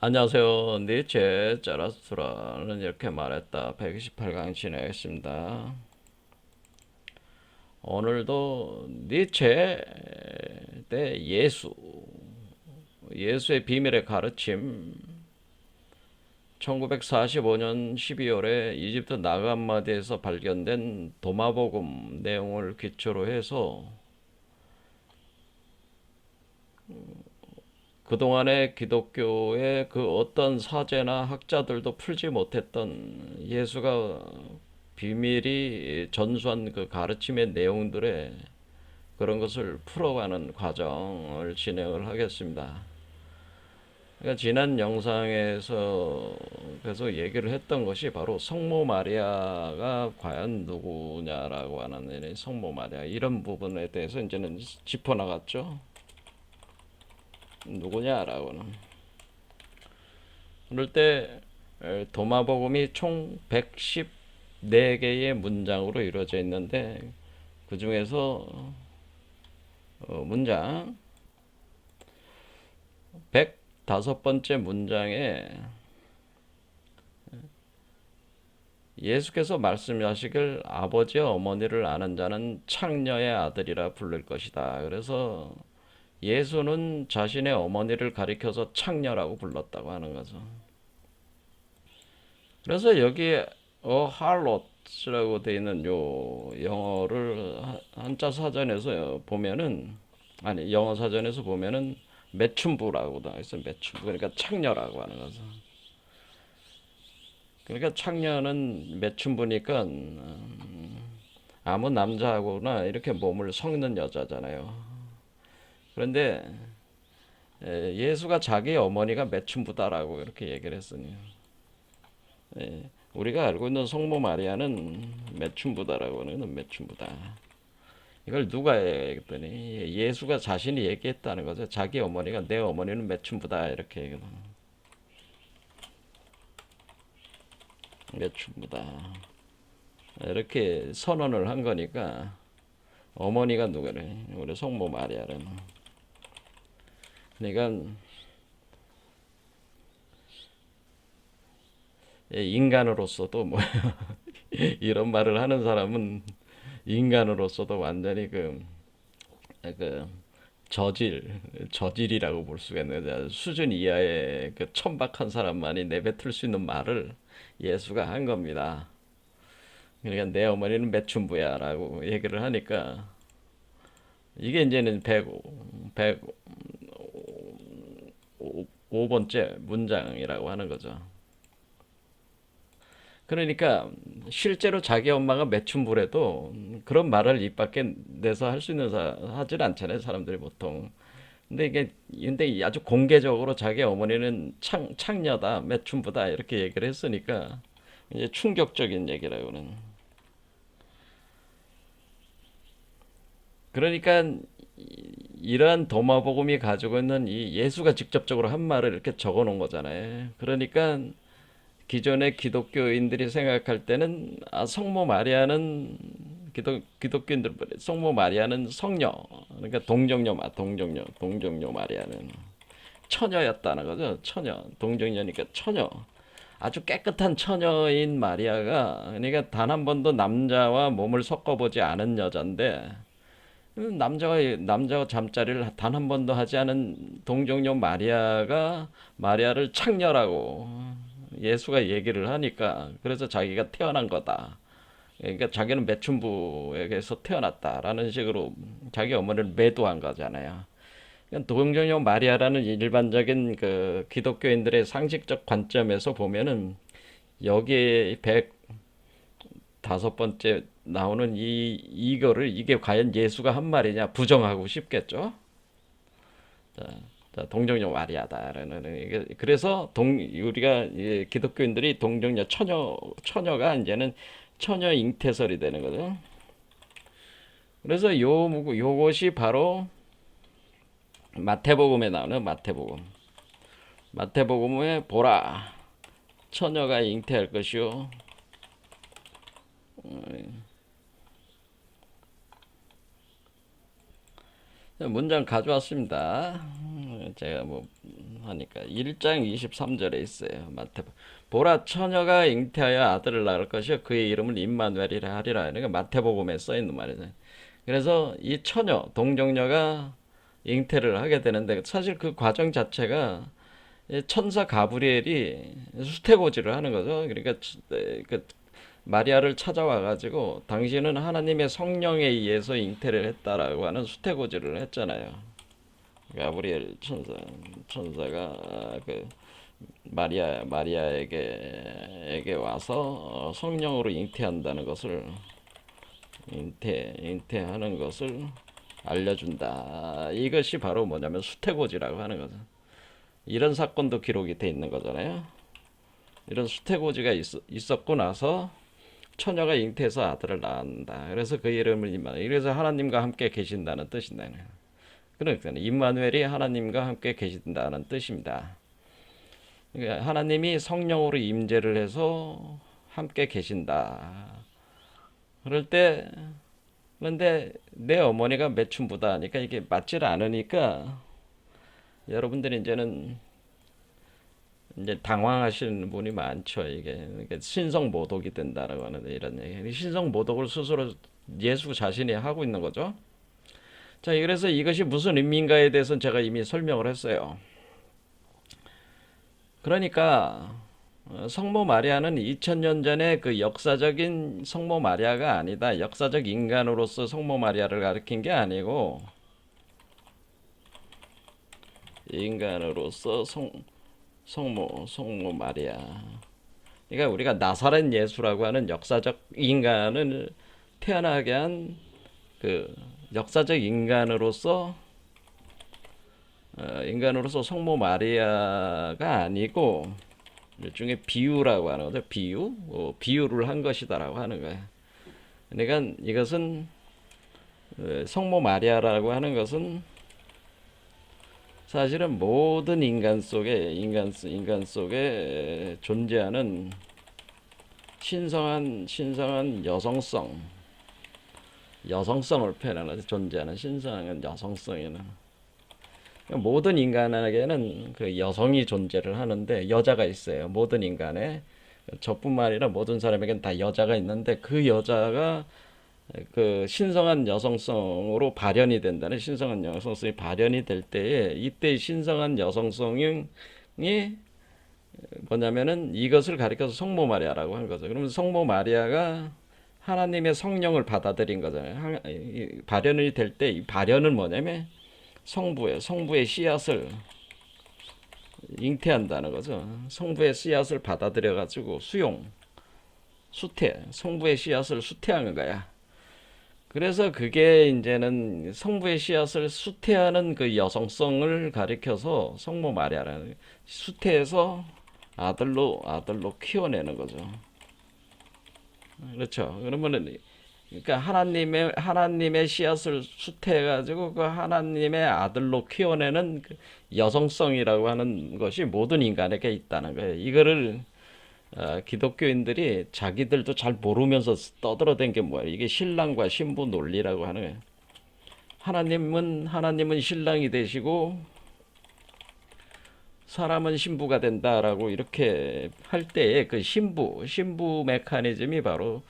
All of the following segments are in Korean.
안녕하세요. 니체 자라스트라는 이렇게 말했다. 128강 진행하겠습니다. 오늘도 니체 대 예수의 비밀의 가르침. 1945년 12월에 이집트 나감마디에서 발견된 도마복음 내용을 기초로 해서 그동안의 기독교의 그 어떤 사제나 학자들도 풀지 못했던 예수가 비밀이 전수한 그 가르침의 내용들의 그런 것을 풀어가는 과정을 진행을 하겠습니다. 그러니까 지난 영상에서 계속 얘기를 했던 것이 바로 성모 마리아가 과연 누구냐라고 하는 성모 마리아 이런 부분에 대해서 이제는 짚어나갔죠. 누구냐라고는. 그럴 때 도마복음이 총 114개의 문장으로 이루어져 있는데 그 중에서 문장 105번째 문장에 예수께서 말씀하시길 아버지와 어머니를 아는 자는 창녀의 아들이라 부를 것이다. 그래서 예수는 자신의 어머니를 가리켜서 창녀라고 불렀다고 하는 거죠. 그래서 여기에 harlot이라고 되어 있는 요 영어를 한자 사전에서 보면은 아니 영어 사전에서 보면은 매춘부라고 나와 있어. 매춘부 그러니까 창녀라고 하는 거죠. 그러니까 창녀는 매춘부니까 아무 남자하고나 이렇게 몸을 섞는 여자잖아요. 그런데 예수가 자기 어머니가 매춘부다라고 이렇게 얘기를 했으니 우리가 알고 있는 성모 마리아는 매춘부다라고 하는 매춘부다. 이걸 누가 얘기했더니 예수가 자신이 얘기했다는 거죠. 자기 어머니가 내 어머니는 매춘부다 이렇게 얘기해요. 매춘부다 이렇게 선언을 한 거니까 어머니가 누구래? 우리 성모 마리아는. 그러니까 인간으로서도 뭐 이런 말을 하는 사람은 인간으로서도 완전히 그 저질이라고 볼 수가 있는 수준 이하의 그 천박한 사람만이 내뱉을 수 있는 말을 예수가 한 겁니다. 그러니까 내 어머니는 매춘부야라고 얘기를 하니까 이게 이제는 105번째 문장이라고 하는 거죠. 그러니까 실제로 자기 엄마가 매춘부래도 그런 말을 입 밖에 내서 할 수 있는 하질 않잖아요, 사람들이 보통. 근데 아주 공개적으로 자기 어머니는 창녀다, 매춘부다 이렇게 얘기를 했으니까 이제 충격적인 얘기라고는. 그러니까 이러한 도마복음이 가지고 있는 이 예수가 직접적으로 한 말을 이렇게 적어 놓은 거잖아요. 그러니까 기존의 기독교인들이 생각할 때는 성모 마리아는 기독교인들 성모 마리아는 성녀 그러니까 동정녀 마리아는 처녀였다는 거죠. 처녀 동정녀니까 처녀 아주 깨끗한 처녀인 마리아가 그러니까 단 한 번도 남자와 몸을 섞어보지 않은 여잔데 남자와 잠자리를 단 한 번도 하지 않은 동정녀 마리아를 창녀라고 예수가 얘기를 하니까 그래서 자기가 태어난 거다. 그러니까 자기는 매춘부에게서 태어났다라는 식으로 자기 어머니를 매도한 거잖아요. 그러니까 동정녀 마리아라는 일반적인 그 기독교인들의 상식적 관점에서 보면은 여기에 105번째 나오는 이게 과연 예수가 한 말이냐 부정하고 싶겠죠. 자, 동정녀 마리아다라는 그래서 우리가 기독교인들이 동정녀 처녀가 이제는 처녀 잉태설이 되는 거죠. 그래서 요것이 바로 마태복음에 나오는 마태복음에 보라 처녀가 잉태할 것이요 문장 가져왔습니다. 제가 뭐 하니까 1장 23절에 있어요. 보라 처녀가 잉태하여 아들을 낳을 것이요 그의 이름을 임마누엘이라 하리라. 그러니까 마태복음에 써 있는 말이죠. 그래서 이 처녀 동정녀가 잉태를 하게 되는데 사실 그 과정 자체가 천사 가브리엘이 수태고지를 하는 거죠. 그러니까 그 마리아를 찾아와 가지고 당신은 하나님의 성령에 의해서 잉태를 했다라고 하는 수태고지를 했잖아요. 가브리엘 천사가 그 마리아에게 와서 성령으로 잉태한다는 것을 잉태하는 것을 알려준다. 이것이 바로 뭐냐면 수태고지라고 하는 거죠. 이런 사건도 기록이 돼 있는 거잖아요. 이런 수태고지가 있었고 나서 처녀가 잉태해서 아들을 낳는다. 그래서 그 이름을 임마누엘. 그래서 하나님과 함께 계신다는 뜻이다. 그러니까 임마누엘이 하나님과 함께 계신다는 뜻입니다. 그러니까 하나님이 성령으로 임재를 해서 함께 계신다. 그런데 내 어머니가 매춘부다 하니까 이게 맞질 않으니까 여러분들이 이제 당황하시는 분이 많죠. 이게 신성 모독이 된다라고 하는 이런 얘기. 신성 모독을 스스로 예수 자신이 하고 있는 거죠. 자, 그래서 이것이 무슨 의미인가에 대해서는 제가 이미 설명을 했어요. 그러니까 성모 마리아는 2000년 전에 그 역사적인 성모 마리아가 아니다. 역사적 인간으로서 성모 마리아를 가리킨 게 아니고 인간으로서 성모 마리아. 그러니까 우리가 나사렛 예수라고 하는 역사적 인간을 태어나게 한 그 역사적 인간으로서 성모 마리아가 아니고 일종의 비유라고 하는 거죠. 비유를 한 것이다라고 하는 거예요. 그러니까 이것은 성모 마리아라고 하는 것은 사실은 모든 인간 속에 존재하는 신성한 여성성을 표현하는 존재하는 신성한 여성성에는 모든 인간에게는 그 여성이 존재를 하는데 여자가 있어요. 모든 인간에 저뿐만 아니라 모든 사람에게는 다 여자가 있는데 그 여자가 그 신성한 여성성으로 발현이 된다는 신성한 여성성이 발현이 될 때에 이때 신성한 여성성이 뭐냐면은 이것을 가리켜서 성모 마리아라고 하는 거죠. 그러면 성모 마리아가 하나님의 성령을 받아들인 거잖아요. 발현이 될 때 이 발현은 뭐냐면 성부의 씨앗을 잉태한다는 거죠. 성부의 씨앗을 받아들여 가지고 성부의 씨앗을 수태하는 거야. 그래서 그게 이제는 성부의 씨앗을 수태하는 그 여성성을 가리켜서 성모 마리아라는 수태해서 아들로 키워내는 거죠. 그렇죠. 그러면은 그러니까 하나님의 씨앗을 수태해가지고 그 하나님의 아들로 키워내는 그 여성성이라고 하는 것이 모든 인간에게 있다는 거예요. 이거를 기독교인들이 자기들도 잘 모르면서 떠들어댄 게 뭐예요? 이게 신랑과 신부 논리라고 하는 거예요. 하나님은 신랑이 되시고 사람은 신부가 된다라고 이렇게 할 때에 그 신부 메커니즘이 바로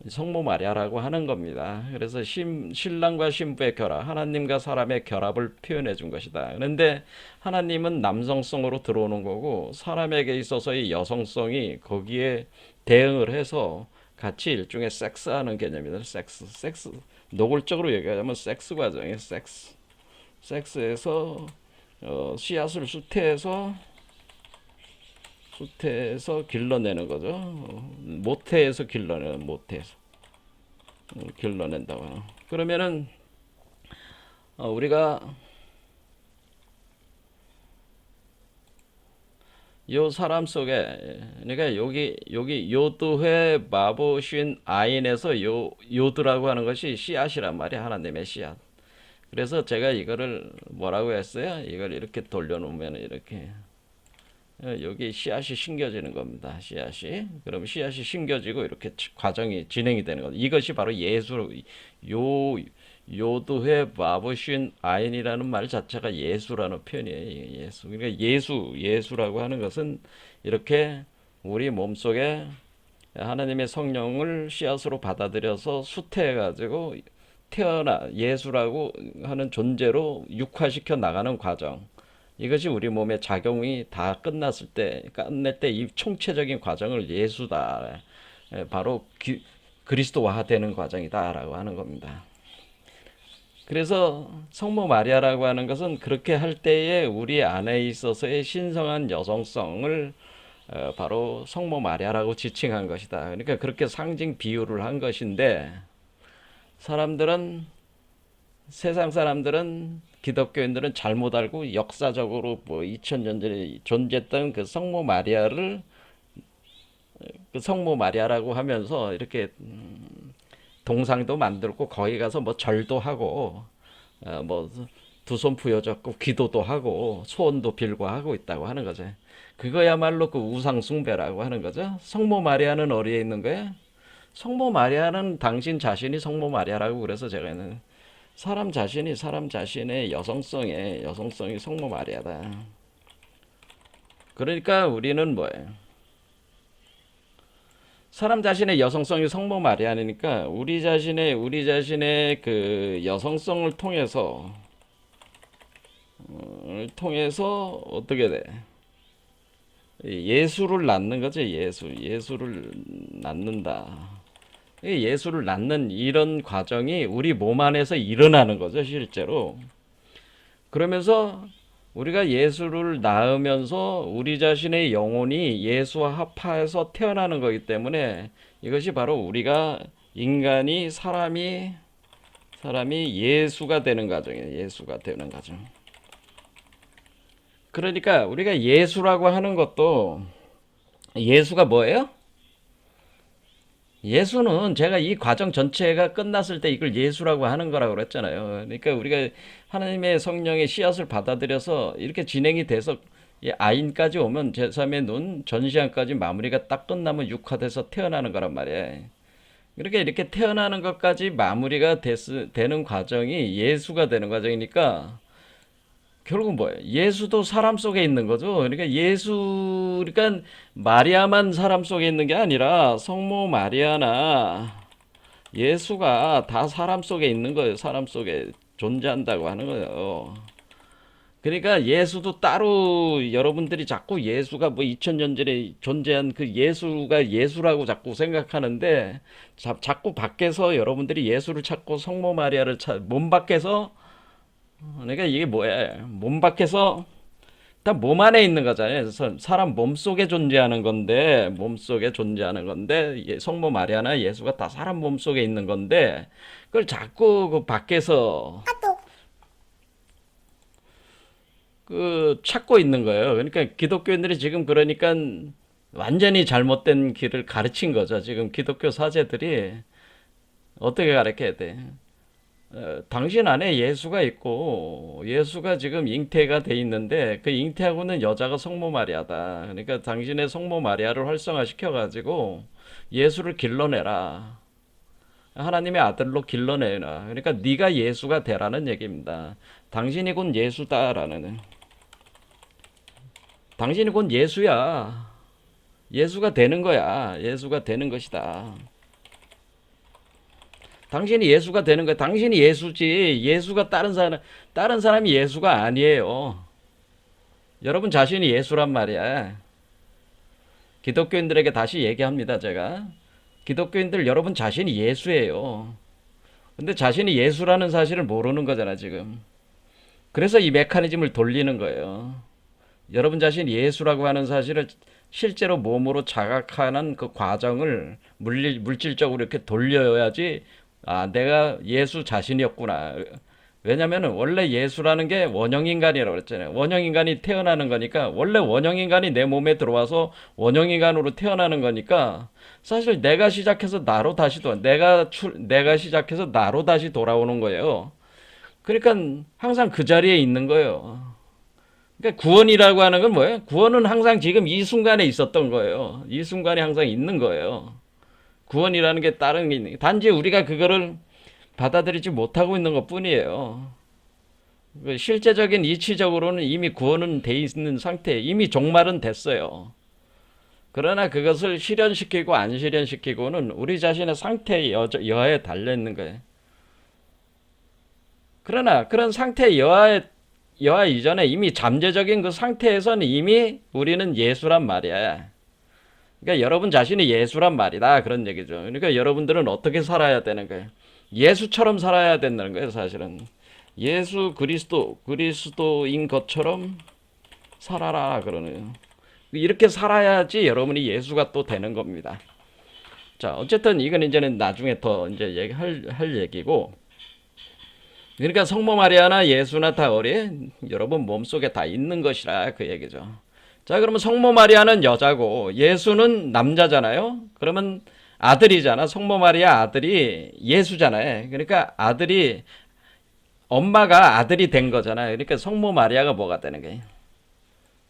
성모 마리아라고 하는 겁니다. 그래서 신랑과 신부의 결합, 하나님과 사람의 결합을 표현해 준 것이다. 그런데 하나님은 남성성으로 들어오는 거고 사람에게 있어서의 여성성이 거기에 대응을 해서 같이 일종의 섹스하는 개념이다. 섹스. 노골적으로 얘기하자면 섹스 과정이에요. 섹스에서 씨앗을 수태해서 길러내는 거죠. 모태에서 길러낸다고. 그러면은 우리가 요 사람 속에 그러니까 여기 요드회 마보신 아인에서 요드라고 하는 것이 씨앗이란 말이야. 하나님의 씨앗. 그래서 제가 이거를 뭐라고 했어요? 이걸 이렇게 돌려놓으면 이렇게 여기 씨앗이 심겨지는 겁니다. 그럼 씨앗이 심겨지고 이렇게 과정이 진행이 되는 거죠. 이것이 바로 요드회 바브쉰 아인이라는 말 자체가 예수라는 표현이에요. 예수. 그러니까 예수라고 하는 것은 이렇게 우리 몸속에 하나님의 성령을 씨앗으로 받아들여서 수태해가지고 예수라고 하는 존재로 육화시켜 나가는 과정. 이것이 우리 몸의 작용이 다 끝낼 때 이 총체적인 과정을 예수다. 바로 그리스도화되는 과정이다라고 하는 겁니다. 그래서 성모 마리아라고 하는 것은 그렇게 할 때에 우리 안에 있어서의 신성한 여성성을 바로 성모 마리아라고 지칭한 것이다. 그러니까 그렇게 상징 비유를 한 것인데 세상 사람들은 기독교인들은 잘못 알고 역사적으로 뭐 2000년 전에 존재했던 그 성모 마리아를 그 성모 마리아라고 하면서 이렇게 동상도 만들고 거기 가서 뭐 절도 하고 뭐 두 손 부여잡고 기도도 하고 소원도 빌고 하고 있다고 하는 거죠. 그거야말로 그 우상 숭배라고 하는 거죠. 성모 마리아는 어디에 있는 거예요? 성모 마리아는 당신 자신이 성모 마리아라고 그래서 제가 사람 자신의 여성성이 성모 마리아다. 그러니까 우리는 뭐예요? 사람 자신의 여성성이 성모 마리아니까 우리 자신의 그 여성성을 통해서 어떻게 돼? 예수를 낳는 거죠. 예수를 낳는다. 예수를 낳는 이런 과정이 우리 몸 안에서 일어나는 거죠, 실제로. 그러면서 우리가 예수를 낳으면서 우리 자신의 영혼이 예수와 합하여서 태어나는 거기 때문에 이것이 바로 우리가 사람이 예수가 되는 과정이에요. 예수가 되는 과정. 그러니까 우리가 예수라고 하는 것도 예수가 뭐예요? 예수는 제가 이 과정 전체가 끝났을 때 이걸 예수라고 하는 거라고 그랬잖아요. 그러니까 우리가 하나님의 성령의 씨앗을 받아들여서 이렇게 진행이 돼서 아인까지 오면 제3의 눈, 전시안까지 마무리가 딱 끝나면 육화돼서 태어나는 거란 말이에요. 이렇게 태어나는 것까지 마무리가 되는 과정이 예수가 되는 과정이니까 결국 뭐예요? 예수도 사람 속에 있는 거죠. 그러니까 마리아만 사람 속에 있는 게 아니라 성모 마리아나 예수가 다 사람 속에 있는 거예요. 사람 속에 존재한다고 하는 거예요. 그러니까 예수도 따로 여러분들이 자꾸 예수가 뭐 2000년 전에 존재한 그 예수가 예수라고 자꾸 생각하는데 자꾸 밖에서 여러분들이 예수를 찾고 성모 마리아를 몸 밖에서 그러니까 이게 뭐야? 몸 밖에서 다 몸 안에 있는 거잖아요. 그래서 사람 몸 속에 존재하는 건데, 성모 마리아나 예수가 다 사람 몸 속에 있는 건데, 그걸 자꾸 그 밖에서 그 찾고 있는 거예요. 그러니까 기독교인들이 지금 그러니까 완전히 잘못된 길을 가르친 거죠. 지금 기독교 사제들이 어떻게 가르쳐야 돼? 당신 안에 예수가 있고 예수가 지금 잉태가 돼 있는데 그 잉태하고 있는 여자가 성모 마리아다. 그러니까 당신의 성모 마리아를 활성화시켜 가지고 예수를 길러내라. 하나님의 아들로 길러내라. 그러니까 네가 예수가 되라는 얘기입니다. 당신이 곧 예수다라는. 당신이 곧 예수야. 예수가 되는 거야. 예수가 되는 것이다. 당신이 예수가 되는 거야. 당신이 예수지. 예수가 다른 사람이 예수가 아니에요. 여러분 자신이 예수란 말이야. 기독교인들에게 다시 얘기합니다, 제가. 기독교인들 여러분 자신이 예수예요. 근데 자신이 예수라는 사실을 모르는 거잖아, 지금. 그래서 이 메커니즘을 돌리는 거예요. 여러분 자신이 예수라고 하는 사실을 실제로 몸으로 자각하는 그 과정을 물질적으로 이렇게 돌려야지 내가 예수 자신이었구나. 왜냐면은 원래 예수라는 게 원형인간이라고 그랬잖아요. 원형인간이 태어나는 거니까 원래 원형인간이 내 몸에 들어와서 원형인간으로 태어나는 거니까 사실 내가 시작해서 나로 다시 돌아오는 거예요. 그러니까 항상 그 자리에 있는 거예요. 그러니까 구원이라고 하는 건 뭐예요? 구원은 항상 지금 이 순간에 있었던 거예요. 이 순간에 항상 있는 거예요. 구원이라는 게 다른 게 있는. 단지 우리가 그거를 받아들이지 못하고 있는 것뿐이에요. 실제적인 이치적으로는 이미 구원은 돼 있는 상태, 이미 종말은 됐어요. 그러나 그것을 실현시키고 안 실현시키고는 우리 자신의 상태의 여하에 달려 있는 거예요. 그러나 그런 상태의 여하 이전에 이미 잠재적인 그 상태에서는 이미 우리는 예수란 말이야. 그러니까 여러분 자신이 예수란 말이다. 그런 얘기죠. 그러니까 여러분들은 어떻게 살아야 되는 거예요? 예수처럼 살아야 된다는 거예요, 사실은. 예수 그리스도인 것처럼 살아라 그러네요. 이렇게 살아야지 여러분이 예수가 또 되는 겁니다. 자, 어쨌든 이건 이제는 나중에 더 이제 할 얘기고. 그러니까 성모 마리아나 예수나 다 여러분 몸속에 다 있는 것이라 그 얘기죠. 자, 그러면 성모 마리아는 여자고 예수는 남자잖아요. 그러면 아들이잖아. 성모 마리아 아들이 예수잖아요. 그러니까 엄마가 아들이 된 거잖아요. 그러니까 성모 마리아가 뭐가 되는 거예요?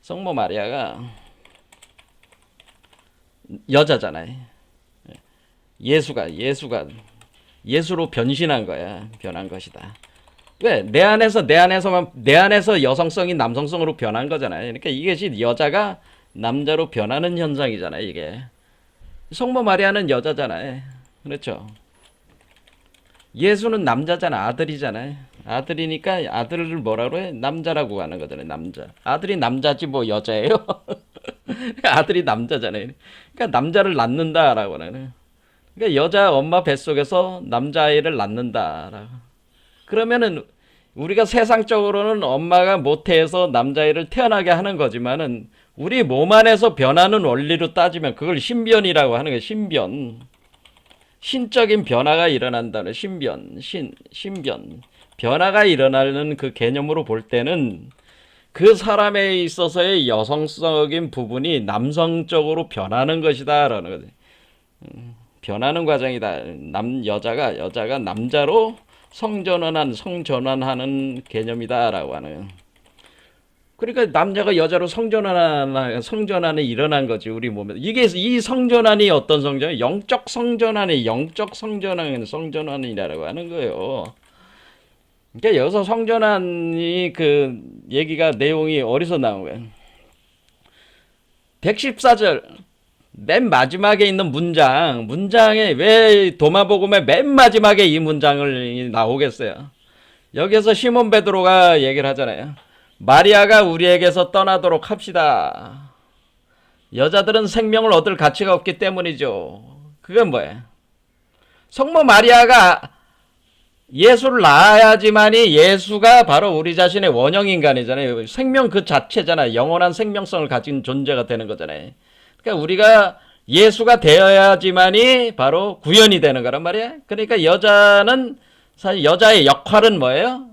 성모 마리아가 여자잖아요. 예수로 변신한 거야. 변한 것이다. 왜? 내 안에서 여성성이 남성성으로 변한 거잖아요. 그러니까 이것이 여자가 남자로 변하는 현상이잖아요, 이게. 성모 마리아는 여자잖아요. 그렇죠? 예수는 남자잖아. 아들이잖아요. 아들이니까 아들을 뭐라고 해? 남자라고 하는 거잖아요. 남자. 아들이 남자지 뭐 여자예요? 아들이 남자잖아요. 그러니까 남자를 낳는다라고 하는. 그러니까 여자 엄마 뱃속에서 남자아이를 낳는다라고. 그러면은 우리가 세상적으로는 엄마가 모태에서 남자아이를 태어나게 하는 거지만은 우리 몸 안에서 변하는 원리로 따지면 그걸 신변이라고 하는 거예요. 신변. 신적인 변화가 일어난다는 신변. 변화가 일어나는 그 개념으로 볼 때는 그 사람에 있어서의 여성적인 부분이 남성적으로 변하는 것이다라는 거지. 변하는 과정이다. 여자가 남자로 성전환하는 개념이다라고 하는. 그러니까 남자가 여자로 성전환이 일어난 거지 우리 몸에. 이 성전환이 어떤 성전? 영적 성전환이라고 하는 거예요. 그러니까 여기서 성전환이 그 얘기가 내용이 어디서 나온 거예요? 114절 맨 마지막에 있는 문장에 왜 도마복음의 맨 마지막에 이 문장을 나오겠어요? 여기서 시몬 베드로가 얘기를 하잖아요. 마리아가 우리에게서 떠나도록 합시다. 여자들은 생명을 얻을 가치가 없기 때문이죠. 그건 뭐예요? 성모 마리아가 예수를 낳아야지만이 예수가 바로 우리 자신의 원형인간이잖아요. 생명 그 자체잖아요. 영원한 생명성을 가진 존재가 되는 거잖아요. 그러니까 우리가 예수가 되어야지만이 바로 구현이 되는 거란 말이야. 그러니까 사실 여자의 역할은 뭐예요?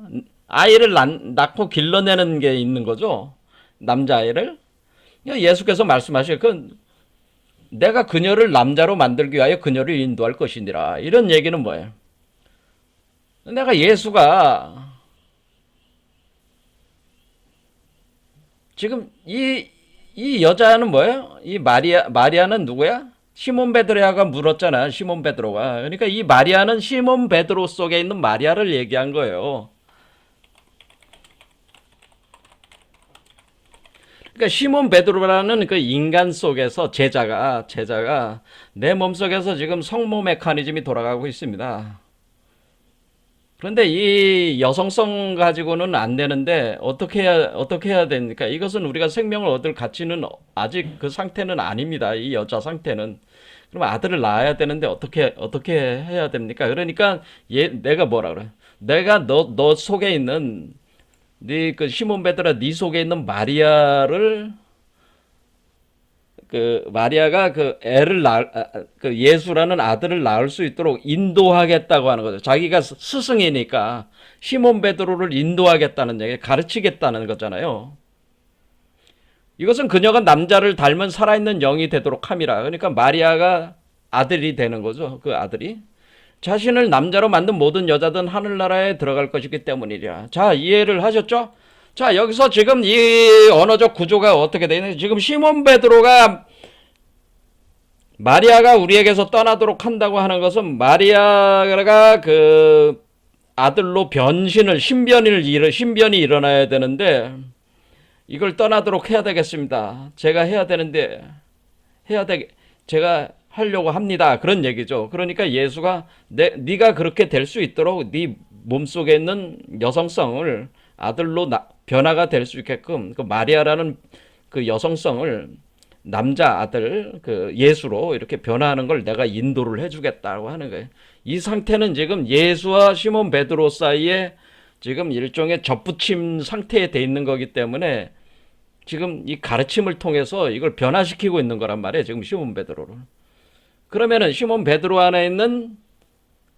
아이를 낳고 길러내는 게 있는 거죠. 남자아이를. 예수께서 말씀하시요. 내가 그녀를 남자로 만들기 위하여 그녀를 인도할 것이니라. 이런 얘기는 뭐예요? 내가 예수가 지금 이 여자는 뭐예요? 이 마리아는 누구야? 시몬 베드로가 물었잖아. 시몬 베드로가. 그러니까 이 마리아는 시몬 베드로 속에 있는 마리아를 얘기한 거예요. 그러니까 시몬 베드로라는 그 인간 속에서 제자가 내 몸속에서 지금 성모 메커니즘이 돌아가고 있습니다. 그런데 이 여성성 가지고는 안 되는데 어떻게 해야 됩니까? 이것은 우리가 생명을 얻을 가치는 아직 그 상태는 아닙니다. 이 여자 상태는. 그럼 아들을 낳아야 되는데 어떻게 해야 됩니까? 그러니까 내가 뭐라 그래? 내가 너 속에 있는 그 시몬 베드로가 네 속에 있는 마리아가 그 예수라는 아들을 낳을 수 있도록 인도하겠다고 하는 거죠. 자기가 스승이니까 시몬 베드로를 인도하겠다는 얘기, 가르치겠다는 거잖아요. 이것은 그녀가 남자를 닮은 살아있는 영이 되도록 함이라. 그러니까 마리아가 아들이 되는 거죠. 그 아들이. 자신을 남자로 만든 모든 여자든 하늘나라에 들어갈 것이기 때문이랴. 자, 이해를 하셨죠? 자, 여기서 지금 이 언어적 구조가 어떻게 되냐? 지금 시몬 베드로가 마리아가 우리에게서 떠나도록 한다고 하는 것은 마리아가 그 아들로 신변이 일어나야 되는데 이걸 떠나도록 해야 되겠습니다. 제가 해야 되는데 제가 하려고 합니다. 그런 얘기죠. 그러니까 예수가 네가 그렇게 될 수 있도록 네 몸속에 있는 여성성을 아들로 변화가 될 수 있게끔 그 마리아라는 그 여성성을 남자 아들 그 예수로 이렇게 변화하는 걸 내가 인도를 해주겠다고 하는 거예요. 이 상태는 지금 예수와 시몬 베드로 사이에 지금 일종의 접붙임 상태에 돼 있는 거기 때문에 지금 이 가르침을 통해서 이걸 변화시키고 있는 거란 말이에요. 지금 시몬 베드로를. 그러면은 시몬 베드로 안에 있는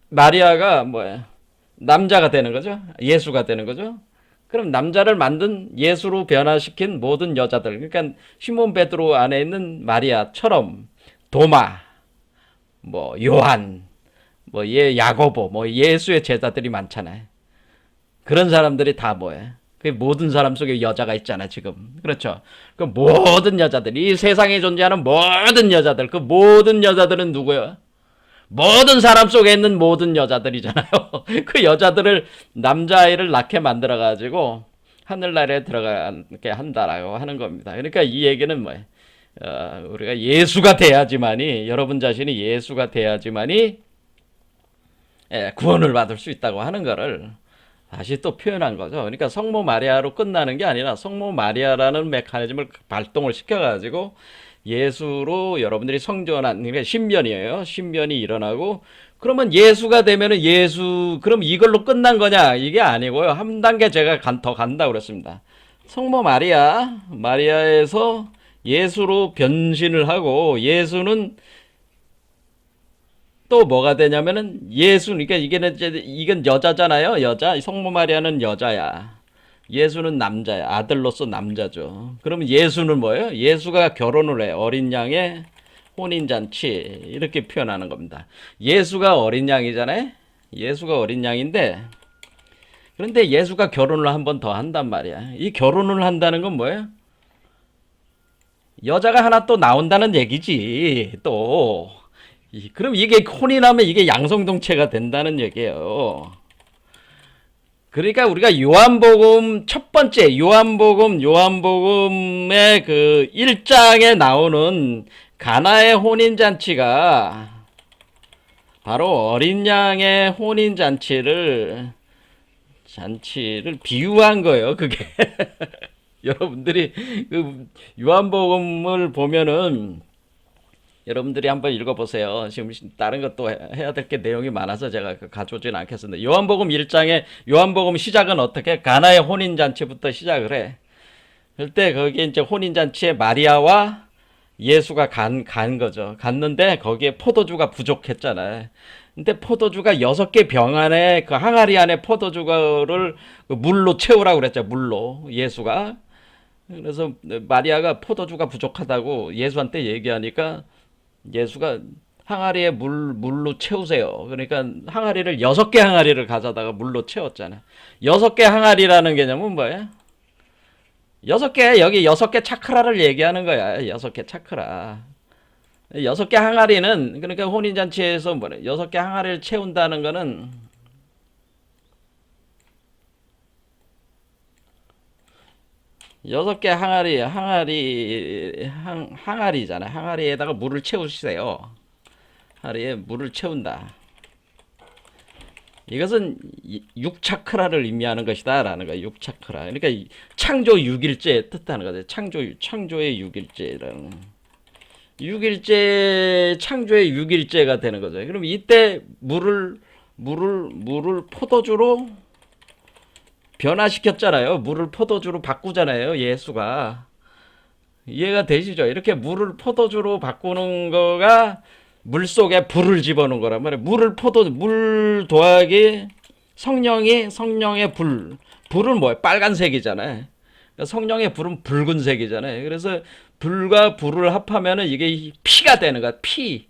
마리아가 뭐야? 남자가 되는 거죠. 예수가 되는 거죠. 그럼 남자를 만든 예수로 변화시킨 모든 여자들, 그러니까 시몬 베드로 안에 있는 마리아처럼 도마, 뭐 요한, 뭐 야고보, 뭐 예수의 제자들이 많잖아요. 그런 사람들이 다 뭐예요? 그 모든 사람 속에 여자가 있잖아 지금. 그렇죠. 그 모든 여자들, 이 세상에 존재하는 모든 여자들, 그 모든 여자들은 누구예요? 모든 사람 속에 있는 모든 여자들이잖아요. 그 여자들을 남자아이를 낳게 만들어가지고 하늘나라에 들어가게 한다라고 하는 겁니다. 그러니까 이 얘기는 뭐예요? 우리가 예수가 돼야지만이, 여러분 자신이 예수가 돼야지만이 구원을 받을 수 있다고 하는 거를 다시 또 표현한 거죠. 그러니까 성모 마리아로 끝나는 게 아니라 성모 마리아라는 메커니즘을 발동을 시켜가지고 예수로 여러분들이 성전한, 그러니까 신변이에요. 신변이 일어나고, 그러면 예수가 되면은 그럼 이걸로 끝난 거냐? 이게 아니고요. 한 단계 제가 더 간다고 그랬습니다. 성모 마리아에서 예수로 변신을 하고, 예수는 또 뭐가 되냐면은 그러니까 이건 여자잖아요. 여자. 성모 마리아는 여자야. 예수는 남자야. 아들로서 남자죠. 그러면 예수는 뭐예요? 예수가 결혼을 해. 어린 양의 혼인잔치. 이렇게 표현하는 겁니다. 예수가 어린 양이잖아요. 예수가 어린 양인데, 그런데 예수가 결혼을 한 번 더 한단 말이야. 이 결혼을 한다는 건 뭐예요? 여자가 하나 또 나온다는 얘기지. 또. 그럼 이게 혼인하면 이게 양성동체가 된다는 얘기예요. 그러니까 우리가 요한복음 첫 번째 요한복음의 그 1장에 나오는 가나의 혼인잔치가 바로 어린 양의 혼인잔치를 비유한 거예요. 그게 여러분들이 그 요한복음을 보면은 여러분들이 한번 읽어보세요. 지금 다른 것도 해야 될 게 내용이 많아서 제가 가져오진 않겠습니다. 요한복음 1장에 요한복음 시작은 어떻게? 가나의 혼인잔치부터 시작을 해. 그때 거기에 이제 혼인잔치에 마리아와 예수가 간 거죠. 갔는데 거기에 포도주가 부족했잖아요. 근데 포도주가 6개 병 안에 그 항아리 안에 포도주를 물로 채우라고 그랬죠. 물로 예수가. 그래서 마리아가 포도주가 부족하다고 예수한테 얘기하니까 예수가 항아리에 물로 채우세요. 그러니까 항아리를 6개 항아리를 가져다가 물로 채웠잖아요. 6개 항아리라는 개념은 뭐예요? 6개, 여기 6개 차크라를 얘기하는 거야. 6개 차크라. 6개 항아리는, 그러니까 혼인잔치에서 뭐래? 6개 항아리를 채운다는 거는 6개 항아리잖아. 항아리에다가 물을 채우세요. 항아리에 물을 채운다. 이것은 6차크라를 의미하는 것이다 라는 거야. 6차크라. 그러니까 창조 6일째 뜻하는 거죠. 창조의 6일째라는. 6일째, 창조의 6일째가 되는 거죠. 그럼 이때 물을 포도주로 변화시켰잖아요. 물을 포도주로 바꾸잖아요. 예수가. 이해가 되시죠? 이렇게 물을 포도주로 바꾸는 거가 물 속에 불을 집어넣은 거란 말이에요. 물 더하기 성령의 불은 뭐예요? 빨간색이잖아요. 그러니까 성령의 불은 붉은색이잖아요. 그래서 불과 불을 합하면은 이게 피가 되는 거야. 피.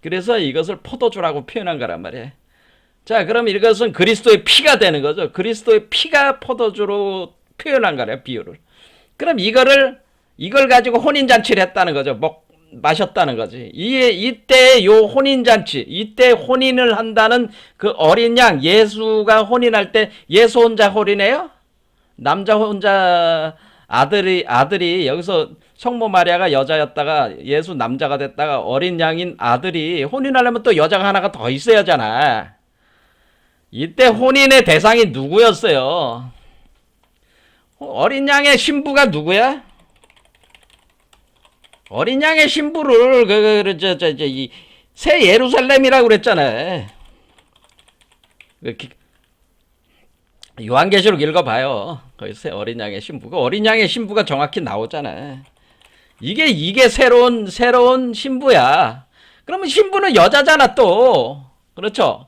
그래서 이것을 포도주라고 표현한 거란 말이에요. 자, 그럼 이것은 그리스도의 피가 되는 거죠. 그리스도의 피가 포도주로 표현한 거래요, 비유를. 그럼 이걸 가지고 혼인잔치를 했다는 거죠. 마셨다는 거지. 이때 요 혼인잔치, 이때 혼인을 한다는 그 어린 양, 예수가 혼인할 때 예수 혼자 혼인해요? 남자 혼자 아들이 여기서 성모 마리아가 여자였다가 예수 남자가 됐다가 어린 양인 아들이 혼인하려면 또 여자가 하나가 더 있어야 하잖아. 이때 혼인의 대상이 누구였어요? 어린 양의 신부가 누구야? 어린 양의 신부를 새 예루살렘이라고 그랬잖아요. 요한계시록 읽어봐요. 거기 새 어린 양의 신부. 그 어린 양의 신부가 정확히 나오잖아요. 이게 새로운 신부야. 그러면 신부는 여자잖아 또. 그렇죠?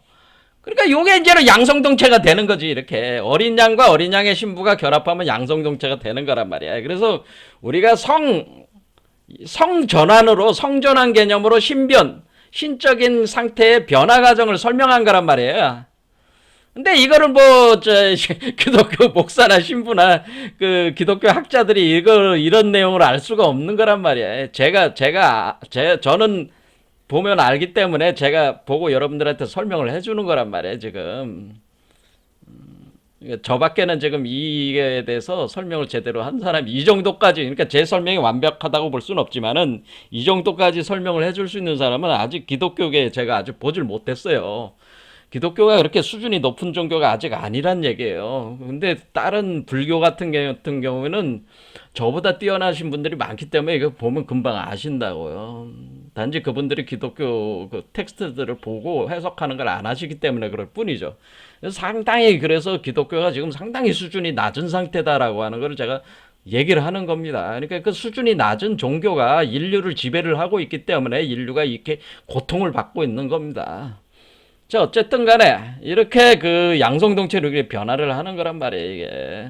그러니까 요게 이제는 양성동체가 되는 거지. 이렇게 어린 양과 어린 양의 신부가 결합하면 양성동체가 되는 거란 말이야. 그래서 우리가 성전환으로 성전환 개념으로 신적인 상태의 변화 과정을 설명한 거란 말이에요. 근데 이거를 기독교 목사나 신부나 그 기독교 학자들이 이런 내용을 알 수가 없는 거란 말이에요. 저는 보면 알기 때문에 제가 보고 여러분들한테 설명을 해주는 거란 말이에요, 지금. 저밖에는 지금 이에 대해서 설명을 제대로 한 사람이 이 정도까지, 그러니까 제 설명이 완벽하다고 볼 수는 없지만은 이 정도까지 설명을 해줄 수 있는 사람은 아직 기독교계에 제가 아직 보질 못했어요. 기독교가 그렇게 수준이 높은 종교가 아직 아니란 얘기예요. 근데 다른 불교 같은 경우에는 저보다 뛰어나신 분들이 많기 때문에 이거 보면 금방 아신다고요. 단지 그분들이 기독교 그 텍스트들을 보고 해석하는 걸 안 하시기 때문에 그럴 뿐이죠. 상당히 그래서 기독교가 지금 상당히 수준이 낮은 상태다라고 하는 걸 제가 얘기를 하는 겁니다. 그러니까 그 수준이 낮은 종교가 인류를 지배를 하고 있기 때문에 인류가 이렇게 고통을 받고 있는 겁니다. 자, 어쨌든 간에 이렇게 그 양성동체로 이렇게 변화를 하는 거란 말이에요, 이게.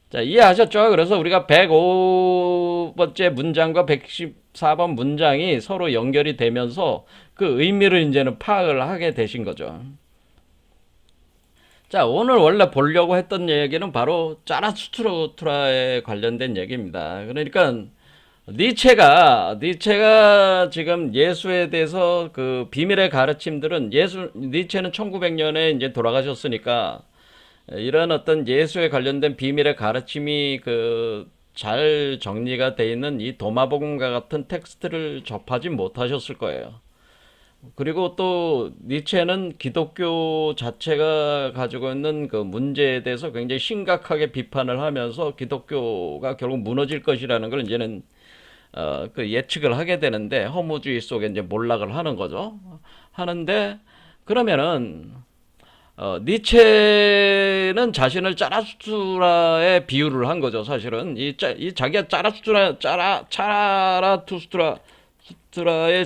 자, 이해하셨죠? 그래서 우리가 105번째 문장과 114번 문장이 서로 연결이 되면서 그 의미를 이제는 파악을 하게 되신 거죠. 자, 오늘 원래 보려고 했던 얘기는 바로 짜라투트라에 관련된 얘기입니다. 그러니까 니체가 지금 예수에 대해서 그 비밀의 가르침들은 니체는 1900년에 이제 돌아가셨으니까 이런 어떤 예수에 관련된 비밀의 가르침이 그 잘 정리가 돼 있는 이 도마복음과 같은 텍스트를 접하지 못하셨을 거예요. 그리고 또 니체는 기독교 자체가 가지고 있는 그 문제에 대해서 굉장히 심각하게 비판을 하면서 기독교가 결국 무너질 것이라는 걸 이제는 그 예측을 하게 되는데 허무주의 속에 이제 몰락을 하는 거죠. 하는데 그러면은 니체는 자신을 짜라투스트라에 비유를 한 거죠. 사실은 이 자기가 짜라투스트라의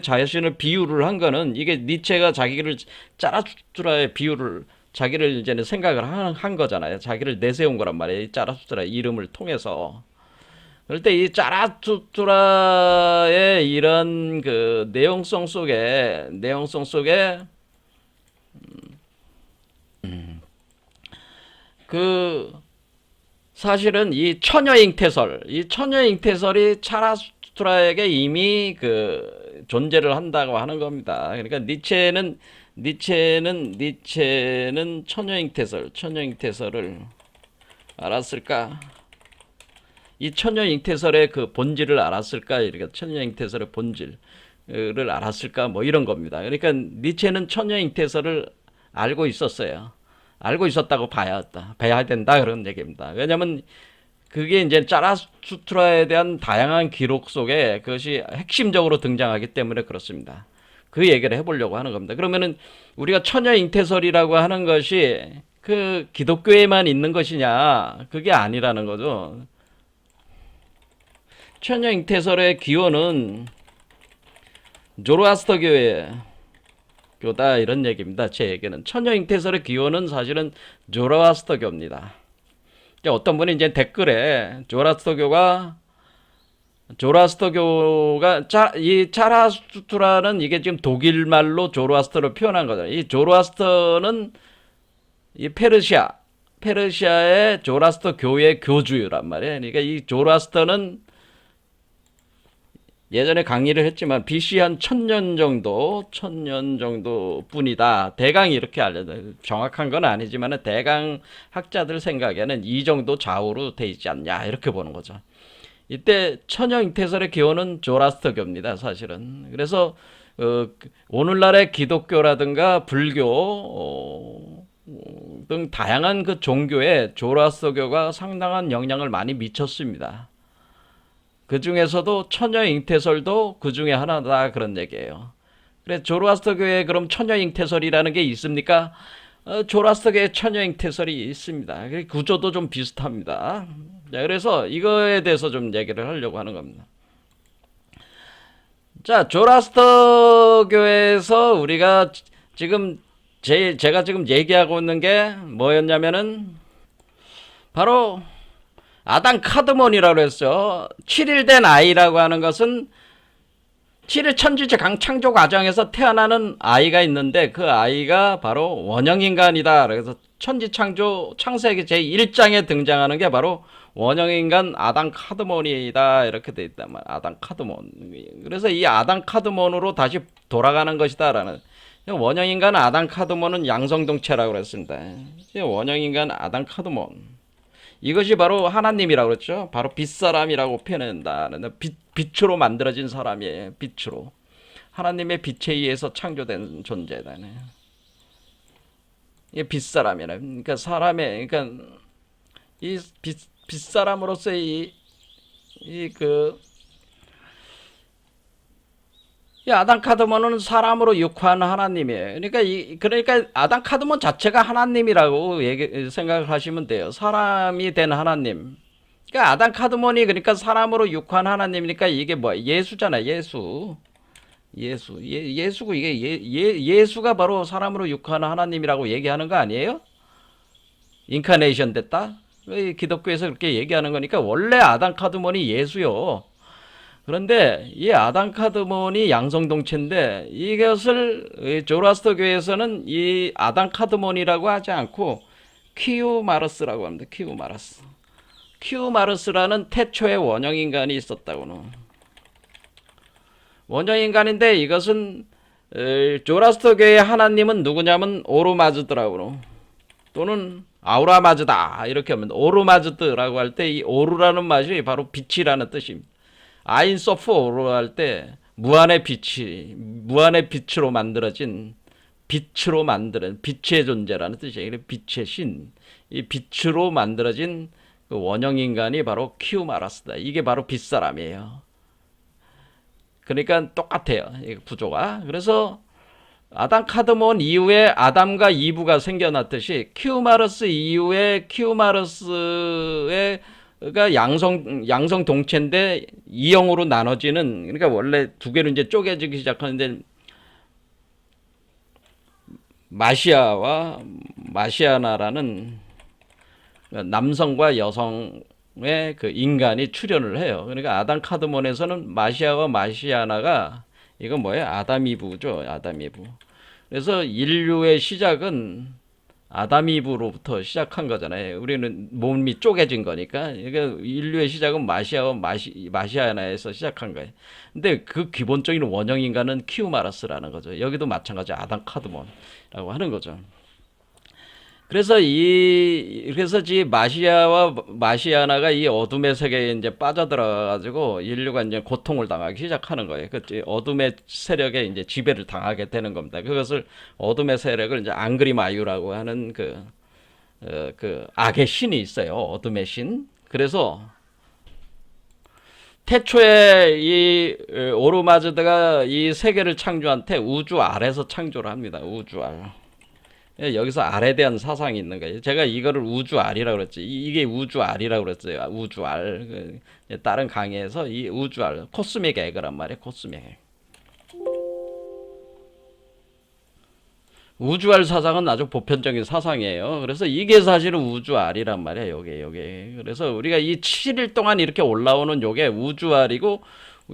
자신을 비유를 한 거는 이게 니체가 자기를 짜라투스트라의 비유를 자기를 이제는 생각을 한 거잖아요. 자기를 내세운 거란 말이에요. 이 짜라투스트라 이름을 통해서. 그럴 때 이 짜라투스트라의 이런 그 내용성 속에 그 사실은 이 처녀잉태설이 차라투스트라에게 이미 그 존재를 한다고 하는 겁니다. 그러니까 니체는 처녀잉태설을 알았을까? 이 처녀잉태설의 그 본질을 알았을까? 이렇게 처녀잉태설의 본질을 알았을까? 뭐 이런 겁니다. 그러니까 니체는 처녀잉태설을 알고 있었어요. 알고 있었다고 봐야 된다 그런 얘기입니다. 왜냐하면 그게 이제 짜라투스트라에 대한 다양한 기록 속에 그것이 핵심적으로 등장하기 때문에 그렇습니다. 그 얘기를 해보려고 하는 겁니다. 그러면은 우리가 처녀잉태설이라고 하는 것이 그 기독교에만 있는 것이냐? 그게 아니라는 거죠. 처녀잉태설의 기원은 조로아스터교의 교다 이런 얘기입니다. 제 얘기는 처녀잉태설의 기원은 사실은 조로아스터교입니다. 어떤 분이 이제 댓글에 이 짜라투스트라는 이게 지금 독일 말로 조로아스터로 표현한 거잖아요. 이 조로아스터는 이 페르시아의 조로아스터 교의 교주란 말이에요. 그러니까 이 조로아스터는 예전에 강의를 했지만 BC 한 1000년 정도 뿐이다. 대강 이렇게 알려져. 정확한 건 아니지만 대강 학자들 생각에는 이 정도 좌우로 돼 있지 않냐 이렇게 보는 거죠. 이때 처녀 잉태설의 기원은 조라스터교입니다, 사실은. 그래서 오늘날의 기독교라든가 불교 등 다양한 그 종교에 조라스터교가 상당한 영향을 많이 미쳤습니다. 그 중에서도 처녀 잉태설도 그 중에 하나다 그런 얘기예요. 그래 조로아스터교에 그럼 처녀 잉태설이라는 게 있습니까? 조로아스터교에 처녀 잉태설이 있습니다. 구조도 좀 비슷합니다. 자, 그래서 이거에 대해서 좀 얘기를 하려고 하는 겁니다. 자, 조로아스터교에서 우리가 지금 제가 지금 얘기하고 있는 게 뭐였냐면은 바로 아담 카드몬이라고 했죠. 7일 된 아이라고 하는 것은 7일 천지체 강창조 과정에서 태어나는 아이가 있는데 그 아이가 바로 원형인간이다. 그래서 천지창조 창세기 제1장에 등장하는 게 바로 원형인간 아담 카드몬이다. 이렇게 돼 있단 말이야. 아담 카드몬. 그래서 이 아담 카드몬으로 다시 돌아가는 것이다라는. 원형인간 아담 카드몬은 양성동체라고 그랬습니다. 원형인간 아담 카드몬. 이것이 바로 하나님이라고 그랬죠. 바로 빛사람이라고 표현한다. 빛으로 만들어진 사람이에요. 빛으로. 하나님의 빛에 의해서 창조된 존재다. 이게 빛사람이라. 그러니까 그러니까 이 빛사람으로서의 이 아담 카드몬은 사람으로 육화한 하나님이에요. 그러니까 아담 카드몬 자체가 하나님이라고 생각을 하시면 돼요. 사람이 된 하나님. 그러니까 아담 카드몬이 그러니까 사람으로 육화한 하나님이니까 이게 뭐야? 예수잖아. 예수고 이게 예수가 바로 사람으로 육화한 하나님이라고 얘기하는 거 아니에요? 인카네이션 됐다. 기독교에서 그렇게 얘기하는 거니까 원래 아담 카드몬이 예수요. 그런데 이 아담 카드몬이 양성동체인데 이것을 조라스터교에서는 이 아담 카드몬이라고 하지 않고 키우마르스라고 합니다. 키우마르스라는 태초의 원형인간이 있었다고는. 원형인간인데 이것은 조라스터교의 하나님은 누구냐면 오르마즈드라고 또는 아우라마즈다 이렇게 하면 오르마즈드라고 할 때 이 오르라는 맛이 바로 빛이라는 뜻입니다. 아인소프 오르 할 때 무한의 빛으로 만들어진 빛의 존재라는 뜻이에요. 빛의 신, 이 빛으로 만들어진 그 원형 인간이 바로 키우마라스다. 이게 바로 빛사람이에요. 그러니까 똑같아요. 이 구조가. 그래서 아담 카드몬 이후에 아담과 이브가 생겨났듯이 키우마르스 이후에 키우마르스의 가 양성 동체인데 이형으로 나눠지는 그러니까 원래 두 개로 이제 쪼개지기 시작하는데 마시아와 마시아나라는 남성과 여성의 그 인간이 출현을 해요. 그러니까 아담 카드몬에서는 마시아와 마시아나가 이건 뭐예요? 아담 이브죠. 아담 이브. 그래서 인류의 시작은 아담 이브로부터 시작한 거잖아요. 우리는 몸이 쪼개진 거니까. 그러니까 인류의 시작은 마시아와 마시아나에서 시작한 거예요. 근데 그 기본적인 원형 인간은 키우마라스라는 거죠. 여기도 마찬가지 아담 카드몬이라고 하는 거죠. 그래서 마시아와 마시아나가 이 어둠의 세계에 이제 빠져들어가지고 인류가 이제 고통을 당하기 시작하는 거예요. 그 어둠의 세력에 이제 지배를 당하게 되는 겁니다. 그것을 어둠의 세력을 이제 앙그리마유라고 하는 그 악의 신이 있어요. 어둠의 신. 그래서 태초에 이 오르마즈드가 이 세계를 창조한 때 우주 아래서 창조를 합니다. 우주 알. 여기서 알에 대한 사상이 있는 거예요. 제가 이거를 우주 알이라고 그랬지. 이게 우주 알이라고 그랬어요. 우주 알. 다른 강의에서 이 우주 알, 코스믹 에그란 말이에요. 코스믹 에그. 우주 알 사상은 아주 보편적인 사상이에요. 그래서 이게 사실은 우주 알이란 말이에요. 요게. 그래서 우리가 이 7일 동안 이렇게 올라오는 요게 우주 알이고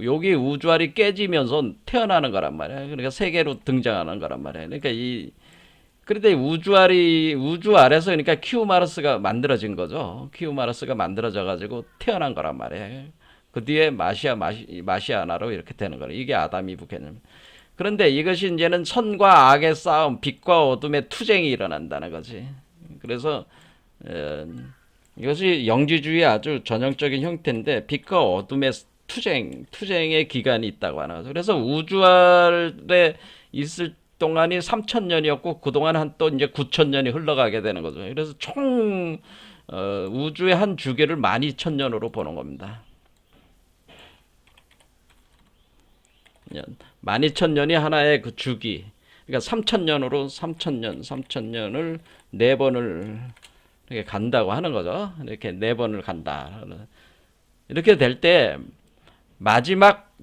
여기 우주 알이 깨지면서 태어나는 거란 말이에요. 그러니까 세계로 등장하는 거란 말이에요. 그러니까 그런데 우주 알에서 그러니까 키우마르스가 만들어진 거죠. 키우마르스가 만들어져 가지고 태어난 거란 말이에요. 그 뒤에 마시아나로 이렇게 되는 거예요. 이게 아담 이브 개념. 그런데 이것이 이제는 선과 악의 싸움, 빛과 어둠의 투쟁이 일어난다는 거지. 그래서 어, 이것이 영지주의의 아주 전형적인 형태인데 빛과 어둠의 투쟁의 기간이 있다고 하는 거죠. 그래서 우주 아래 있을 동안이 3,000년이었고 그동안 한 또 이제 9,000년이 흘러가게 되는 거죠. 그래서 총 우주의 한 주기를 12,000년으로 보는 겁니다. 12,000년이 하나의 그 주기. 그러니까 3,000년으로 3,000년을 네 번을 이렇게 간다고 하는 거죠. 이렇게 네 번을 간다. 이렇게 될 때 마지막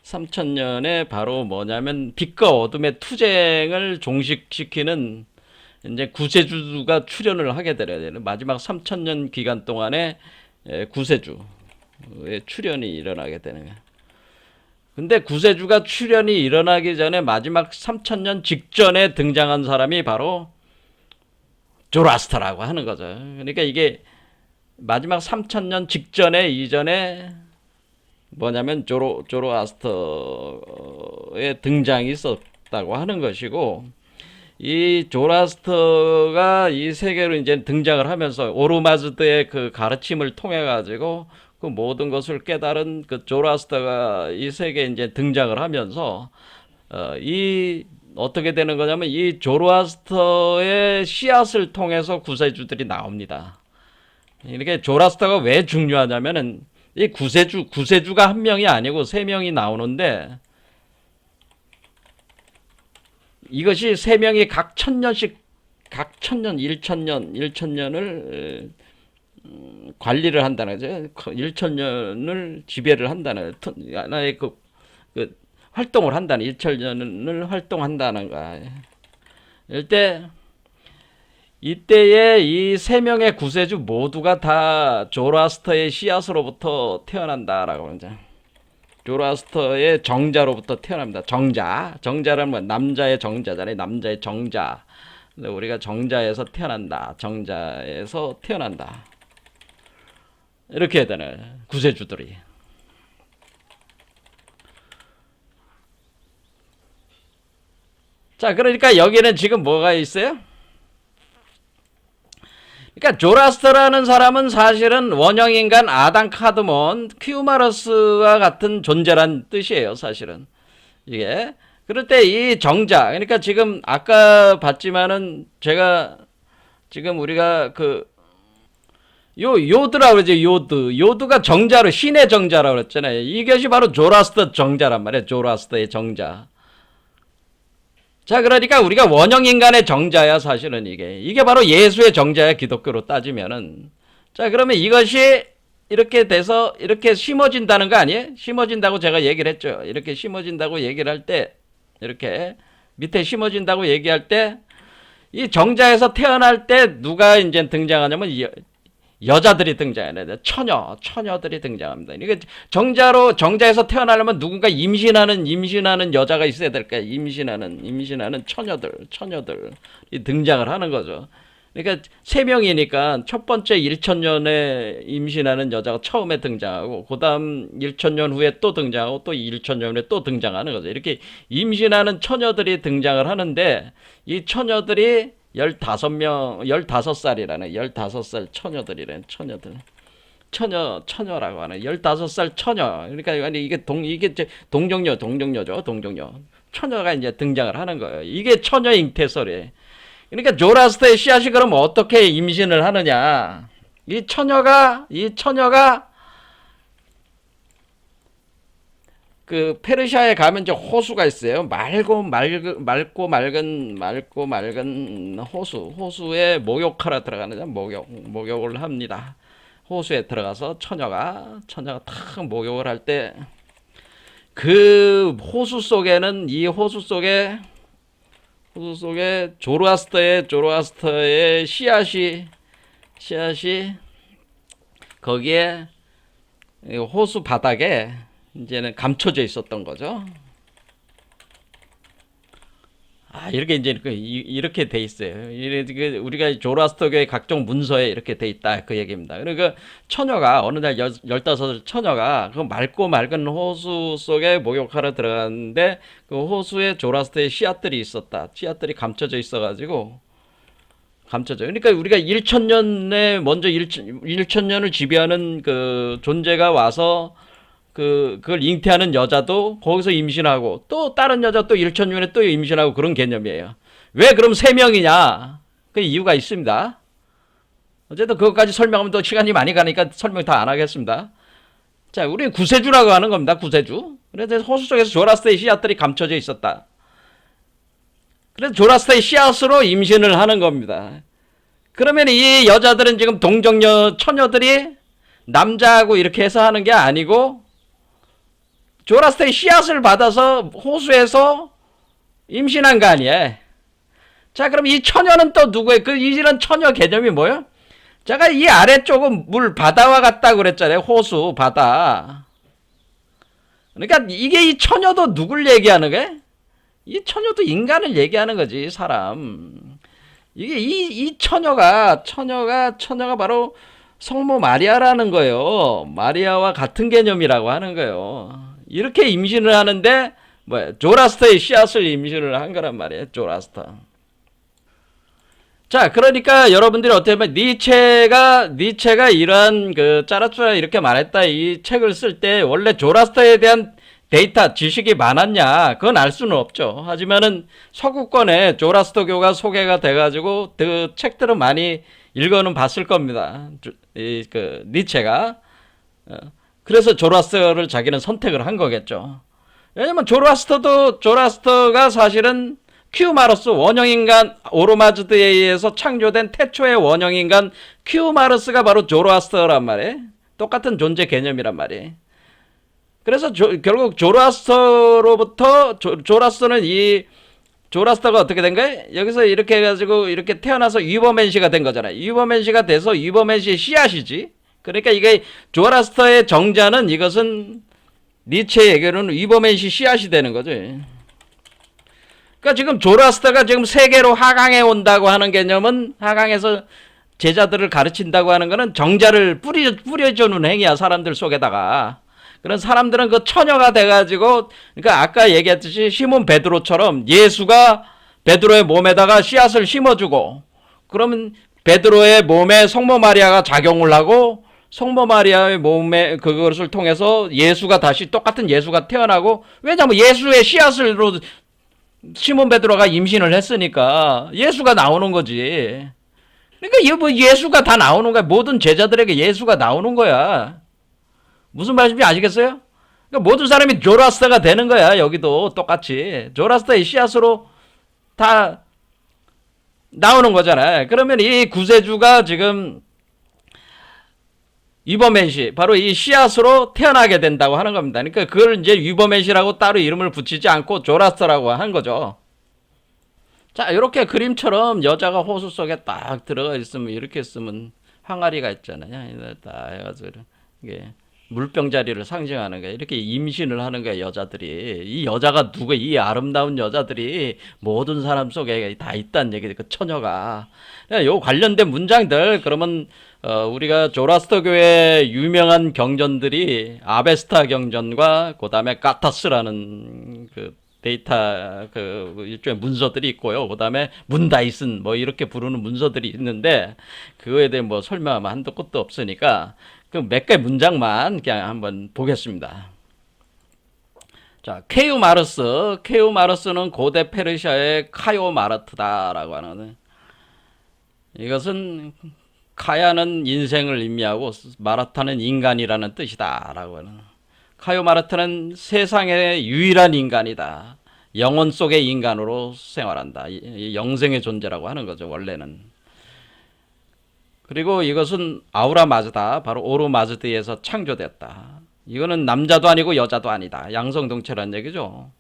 3,000년에 바로 뭐냐면 빛과 어둠의 투쟁을 종식시키는 이제 구세주가 출현을 하게 되어야 돼요. 마지막 3,000년 기간 동안에 구세주의 출현이 일어나게 되는 거예요. 근데 구세주가 출현이 일어나기 전에 마지막 3,000년 직전에 등장한 사람이 바로 조라스터라고 하는 거죠. 그러니까 이게 마지막 3,000년 직전에 이전에 뭐냐면 조로아스터의 등장이 있었다고 하는 것이고, 이 조라스터가 이 세계로 이제 등장을 하면서 오르마즈드의 그 가르침을 통해 가지고 그 모든 것을 깨달은 그 조라스터가 이 세계에 이제 등장을 하면서 이 어떻게 되는 거냐면 이 조로아스터의 씨앗을 통해서 구세주들이 나옵니다. 이렇게 조라스터가 왜 중요하냐면은 이 구세주가 한 명이 아니고 세 명이 나오는데, 이것이 세 명이 각 1,000년씩 각 1,000년, 1,000년을 관리를 한다는 거죠. 1,000년을 지배를 한다는 하나의 그 활동을 한다는 1,000년을 활동한다는 거야. 이때에 이 세 명의 구세주 모두가 다 조라스터의 씨앗으로부터 태어난다라고 하죠. 조라스터의 정자로부터 태어납니다. 정자라는 건 남자의 정자잖아요. 남자의 정자. 우리가 정자에서 태어난다. 정자에서 태어난다. 이렇게 되는 구세주들이. 자, 그러니까 여기는 지금 뭐가 있어요? 그러니까 조라스터라는 사람은 사실은 원형인간 아담 카드몬 큐마러스와 같은 존재란 뜻이에요. 사실은 이게 그럴 때 이 정자, 그러니까 지금 아까 봤지만은 제가 지금 우리가 그 요드라고 그러죠. 요드가 정자로 신의 정자라고 그랬잖아요. 이것이 바로 조라스터 정자란 말이에요. 조라스터의 정자. 자, 그러니까 우리가 원형 인간의 정자야. 사실은 이게 바로 예수의 정자야. 기독교로 따지면은. 자, 그러면 이것이 이렇게 돼서 이렇게 심어진다는 거 아니에요? 심어진다고 제가 얘기를 했죠. 이렇게 심어진다고 얘기를 할 때, 이렇게 밑에 심어진다고 얘기할 때, 이 정자에서 태어날 때 누가 이제 등장하냐면 여자들이 등장해요. 처녀들이 등장합니다. 이게 정자에서 태어나려면 누군가 임신하는 여자가 있어야 될까요? 임신하는 처녀들이 등장을 하는 거죠. 그러니까 세 명이니까 첫 번째 1,000년에 임신하는 여자가 처음에 등장하고, 그 다음 1,000년 후에 또 등장하고, 또 1,000년 후에 또 등장하는 거죠. 이렇게 임신하는 처녀들이 등장을 하는데, 이 처녀들이 15살이라는 15살 처녀들이라는 처녀라고 하는 15살 처녀. 그러니까 이게 동정녀죠. 처녀가 이제 등장을 하는 거예요. 이게 처녀 잉태설이에요. 그러니까 조라스터의 씨앗이 그럼 어떻게 임신을 하느냐? 이 처녀가 그 페르시아에 가면 이제 호수가 있어요. 맑고 맑은 호수에 목욕하러 들어가는 목욕을 합니다. 호수에 들어가서 처녀가 탁 목욕을 할 때 그 호수 속에 조로아스터의 씨앗이 거기에 호수 바닥에 이제는 감춰져 있었던 거죠. 이렇게 이제 이렇게 돼 있어요. 우리가 조라스터교의 각종 문서에 이렇게 돼 있다 그 얘기입니다. 그러니까 처녀가 어느 날 15 처녀가 그 맑고 맑은 호수 속에 목욕하러 들어갔는데 그 호수에 조라스터의 씨앗들이 있었다. 씨앗들이 감춰져 있어가지고 감춰져. 그러니까 우리가 1천년에 먼저 1천년을 지배하는 그 존재가 와서 그걸 잉태하는 여자도 거기서 임신하고 또 다른 여자 또 1천년에 또 임신하고 그런 개념이에요. 왜 그럼 3명이냐? 그 이유가 있습니다. 어쨌든 그것까지 설명하면 또 시간이 많이 가니까 설명 다 안 하겠습니다. 자, 우리는 구세주라고 하는 겁니다. 구세주. 그래서 호수 속에서 조라스터의 씨앗들이 감춰져 있었다. 그래서 조라스터의 씨앗으로 임신을 하는 겁니다. 그러면 이 여자들은 지금 동정녀 처녀들이 남자하고 이렇게 해서 하는 게 아니고 조라스터의 씨앗을 받아서 호수에서 임신한 거 아니에요. 자, 그럼 이 처녀는 또 누구예요? 이런 처녀 개념이 뭐예요? 제가 이 아래쪽은 물 바다와 같다고 그랬잖아요. 호수 바다. 그러니까 이게 이 처녀도 누굴 얘기하는 거예요? 이 처녀도 인간을 얘기하는 거지, 사람. 이게 이 처녀가 바로 성모 마리아라는 거예요. 마리아와 같은 개념이라고 하는 거예요. 이렇게 임신을 하는데 조라스터의 씨앗을 임신을 한 거란 말이에요. 조라스터. 자, 그러니까 여러분들이 어떻게 보면 니체가 이러한 짜라쭈라 이렇게 말했다 이 책을 쓸 때 원래 조라스터에 대한 데이터 지식이 많았냐 그건 알 수는 없죠. 하지만은 서구권에 조라스터교가 소개가 돼가지고 그 책들은 많이 읽어는 봤을 겁니다. 니체가. 그래서 조라스터를 자기는 선택을 한 거겠죠. 왜냐면 조라스터가 사실은 큐마르스 원형인간 오르마즈드에 의해서 창조된 태초의 원형인간 큐마르스가 바로 조라스터란 말이에요. 똑같은 존재 개념이란 말이에요. 그래서 결국 조라스터로부터 조라스터가 어떻게 된 거예요? 여기서 이렇게 해가지고 이렇게 태어나서 위버맨시가 된 거잖아요. 위버맨시가 돼서 위버맨시의 씨앗이지. 그러니까 이게 조라스터의 정자는 이것은 니체의 얘기로는 위버맨시 씨앗이 되는 거죠. 그러니까 지금 조라스터가 지금 세계로 하강해 온다고 하는 개념은 하강에서 제자들을 가르친다고 하는 거는 정자를 뿌려주는 행위야 사람들 속에다가. 그런 사람들은 그 처녀가 돼가지고 그러니까 아까 얘기했듯이 시몬 베드로처럼 예수가 베드로의 몸에다가 씨앗을 심어주고 그러면 베드로의 몸에 성모 마리아가 작용을 하고 성모 마리아의 몸에 그것을 통해서 예수가 다시 똑같은 예수가 태어나고 왜냐하면 예수의 씨앗으로 시몬 베드로가 임신을 했으니까 예수가 나오는 거지. 그러니까 예수가 다 나오는 거야. 모든 제자들에게 예수가 나오는 거야. 무슨 말씀인지 아시겠어요? 그러니까 모든 사람이 조라스터가 되는 거야. 여기도 똑같이 조라스터의 씨앗으로 다 나오는 거잖아요. 그러면 이 구세주가 지금 위버맨시 바로 이 씨앗으로 태어나게 된다고 하는 겁니다. 그러니까 그걸 이제 위버맨시라고 따로 이름을 붙이지 않고 조라스터라고 한 거죠. 자, 이렇게 그림처럼 여자가 호수 속에 딱 들어가 있으면 이렇게 있으면 항아리가 있잖아요. 딱 해가지고 이게 물병자리를 상징하는 거야. 이렇게 임신을 하는 거야, 여자들이. 이 여자가 이 아름다운 여자들이 모든 사람 속에 다 있다는 얘기지, 그 처녀가. 요 관련된 문장들, 그러면, 우리가 조라스터교의 유명한 경전들이 아베스타 경전과 그 다음에 까타스라는 데이터, 일종의 문서들이 있고요. 그 다음에 문다이슨, 이렇게 부르는 문서들이 있는데, 그거에 대해 설명하면 한도 끝도 없으니까, 몇 개 문장만 그냥 한번 보겠습니다. 자, 케우마르스는 고대 페르시아의 카요마르트다라고 하는. 이것은 카야는 인생을 의미하고 마르타는 인간이라는 뜻이다라고 하는. 카요마르트는 세상의 유일한 인간이다. 영혼 속의 인간으로 생활한다. 영생의 존재라고 하는 거죠, 원래는. 그리고 이것은 아우라 마즈다. 바로 오르 마즈드에서 창조됐다. 이거는 남자도 아니고 여자도 아니다. 양성동체란 얘기죠.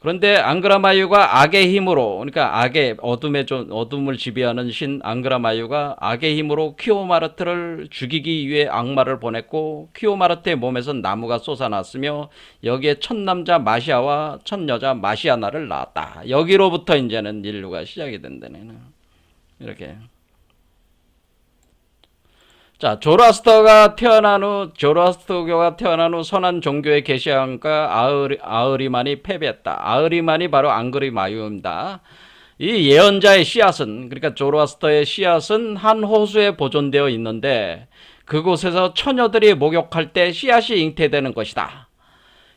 그런데 앙그라마유가 악의 힘으로, 그러니까 악의 어둠을 지배하는 신 앙그라마유가 악의 힘으로 키오마르트를 죽이기 위해 악마를 보냈고, 키오마르트의 몸에서 나무가 솟아났으며 여기에 첫 남자 마시아와 첫 여자 마시아나를 낳았다. 여기로부터 이제는 인류가 시작이 된다네. 이렇게. 자, 조로아스터교가 태어난 후 선한 종교의 계시함과 아흐리만이 패배했다. 아흐리만이 바로 앙그리마유입니다. 이 예언자의 씨앗은, 그러니까 조로아스터의 씨앗은 한 호수에 보존되어 있는데 그곳에서 처녀들이 목욕할 때 씨앗이 잉태되는 것이다.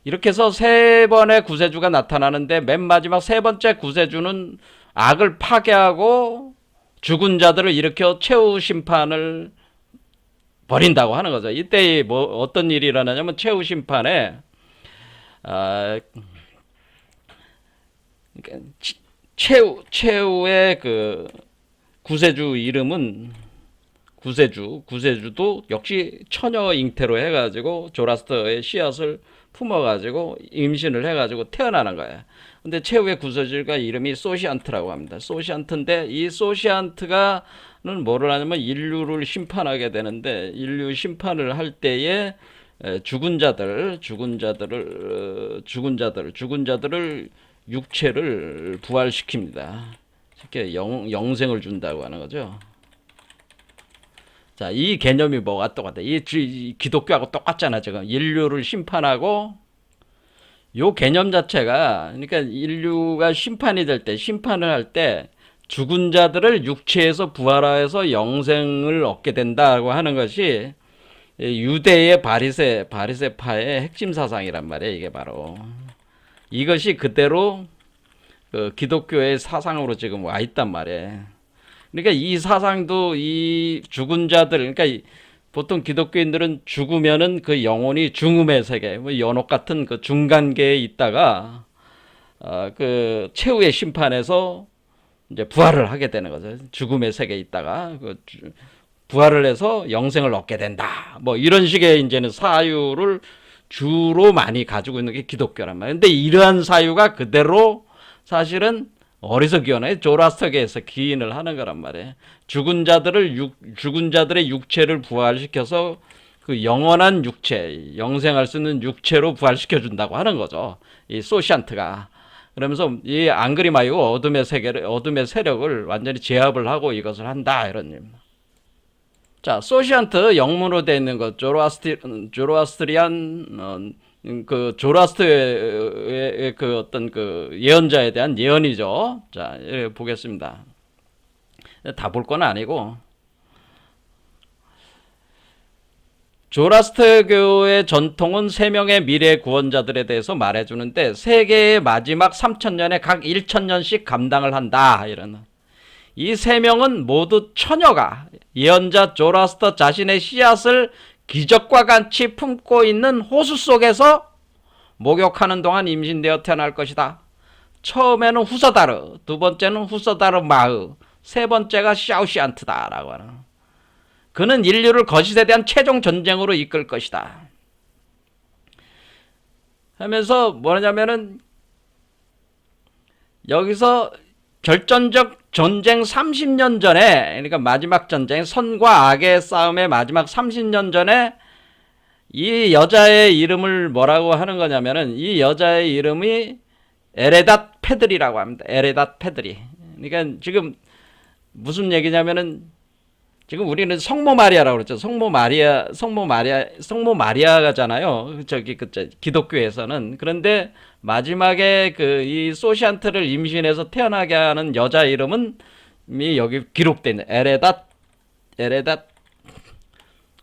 이렇게 해서 세 번의 구세주가 나타나는데 맨 마지막 세 번째 구세주는 악을 파괴하고 죽은 자들을 일으켜 최후 심판을 버린다고 하는 거죠. 이때 어떤 일이 일어나냐면 최후 심판에 최후의 그 구세주 이름은 구세주도 역시 처녀 잉태로 해가지고 조라스터의 씨앗을 품어가지고 임신을 해가지고 태어나는 거예요. 근데 최후의 구세주가 이름이 소시안트라고 합니다. 소시안트인데 이 소시안트가 는 뭐를 하냐면 인류를 심판하게 되는데, 인류 심판을 할 때에 죽은 자들을 육체를 부활시킵니다. 쉽게 영생을 준다고 하는 거죠. 자, 이 개념이 뭐가 똑같아? 이 기독교하고 똑같잖아. 지금 인류를 심판하고, 요 개념 자체가, 그러니까 인류가 심판을 할 때 죽은 자들을 육체에서 부활하여서 영생을 얻게 된다고 하는 것이 유대의 바리새파의 핵심 사상이란 말이에요. 이게 바로 이것이 그대로 기독교의 사상으로 지금 와 있단 말이에요. 그러니까 이 사상도 이 죽은 자들, 그러니까 보통 기독교인들은 죽으면은 그 영혼이 중음의 세계, 뭐 연옥 같은 그 중간계에 있다가 그 최후의 심판에서 이제 부활을 하게 되는 거죠. 죽음의 세계에 있다가 부활을 해서 영생을 얻게 된다. 뭐 이런 식의 이제는 사유를 주로 많이 가지고 있는 게 기독교란 말이에요. 근데 이러한 사유가 그대로 사실은 어디서 기원해? 조라스터계에서 기인을 하는 거란 말이에요. 죽은 자들의 육체를 부활시켜서 그 영원한 육체, 영생할 수 있는 육체로 부활시켜 준다고 하는 거죠. 이 소시안트가. 그러면서 이 앙그리마유 어둠의 세력을 완전히 제압을 하고 이것을 한다, 이런 입니다. 자, 소시안트 영문으로 되어 있는 것, 조로아스트리안 그 조로아스터의 그 어떤 그 예언자에 대한 예언이죠. 자, 보겠습니다. 다 볼 건 아니고, 조라스터교의 전통은 3명의 미래 구원자들에 대해서 말해주는데 세계의 마지막 3000년에 각 1000년씩 감당을 한다. 이런. 이 3명은 모두 처녀가 예언자 조라스터 자신의 씨앗을 기적과 같이 품고 있는 호수 속에서 목욕하는 동안 임신되어 태어날 것이다. 처음에는 후서다르, 두 번째는 후서다르 마흐, 세 번째가 샤우시안트다라고 하는. 그는 인류를 거짓에 대한 최종 전쟁으로 이끌 것이다. 하면서 뭐냐면은 여기서 결정적 전쟁 30년 전에, 그러니까 마지막 전쟁, 선과 악의 싸움의 마지막 30년 전에 이 여자의 이름을 뭐라고 하는 거냐면은 이 여자의 이름이 에레닷 페드리라고 합니다. 에레닷 페드리. 그러니까 지금 무슨 얘기냐면은 지금 우리는 성모 마리아라고 그러죠. 성모 마리아가잖아요. 기독교에서는. 그런데 마지막에 이 소시안트를 임신해서 태어나게 하는 여자 이름은 여기 기록된 에레닷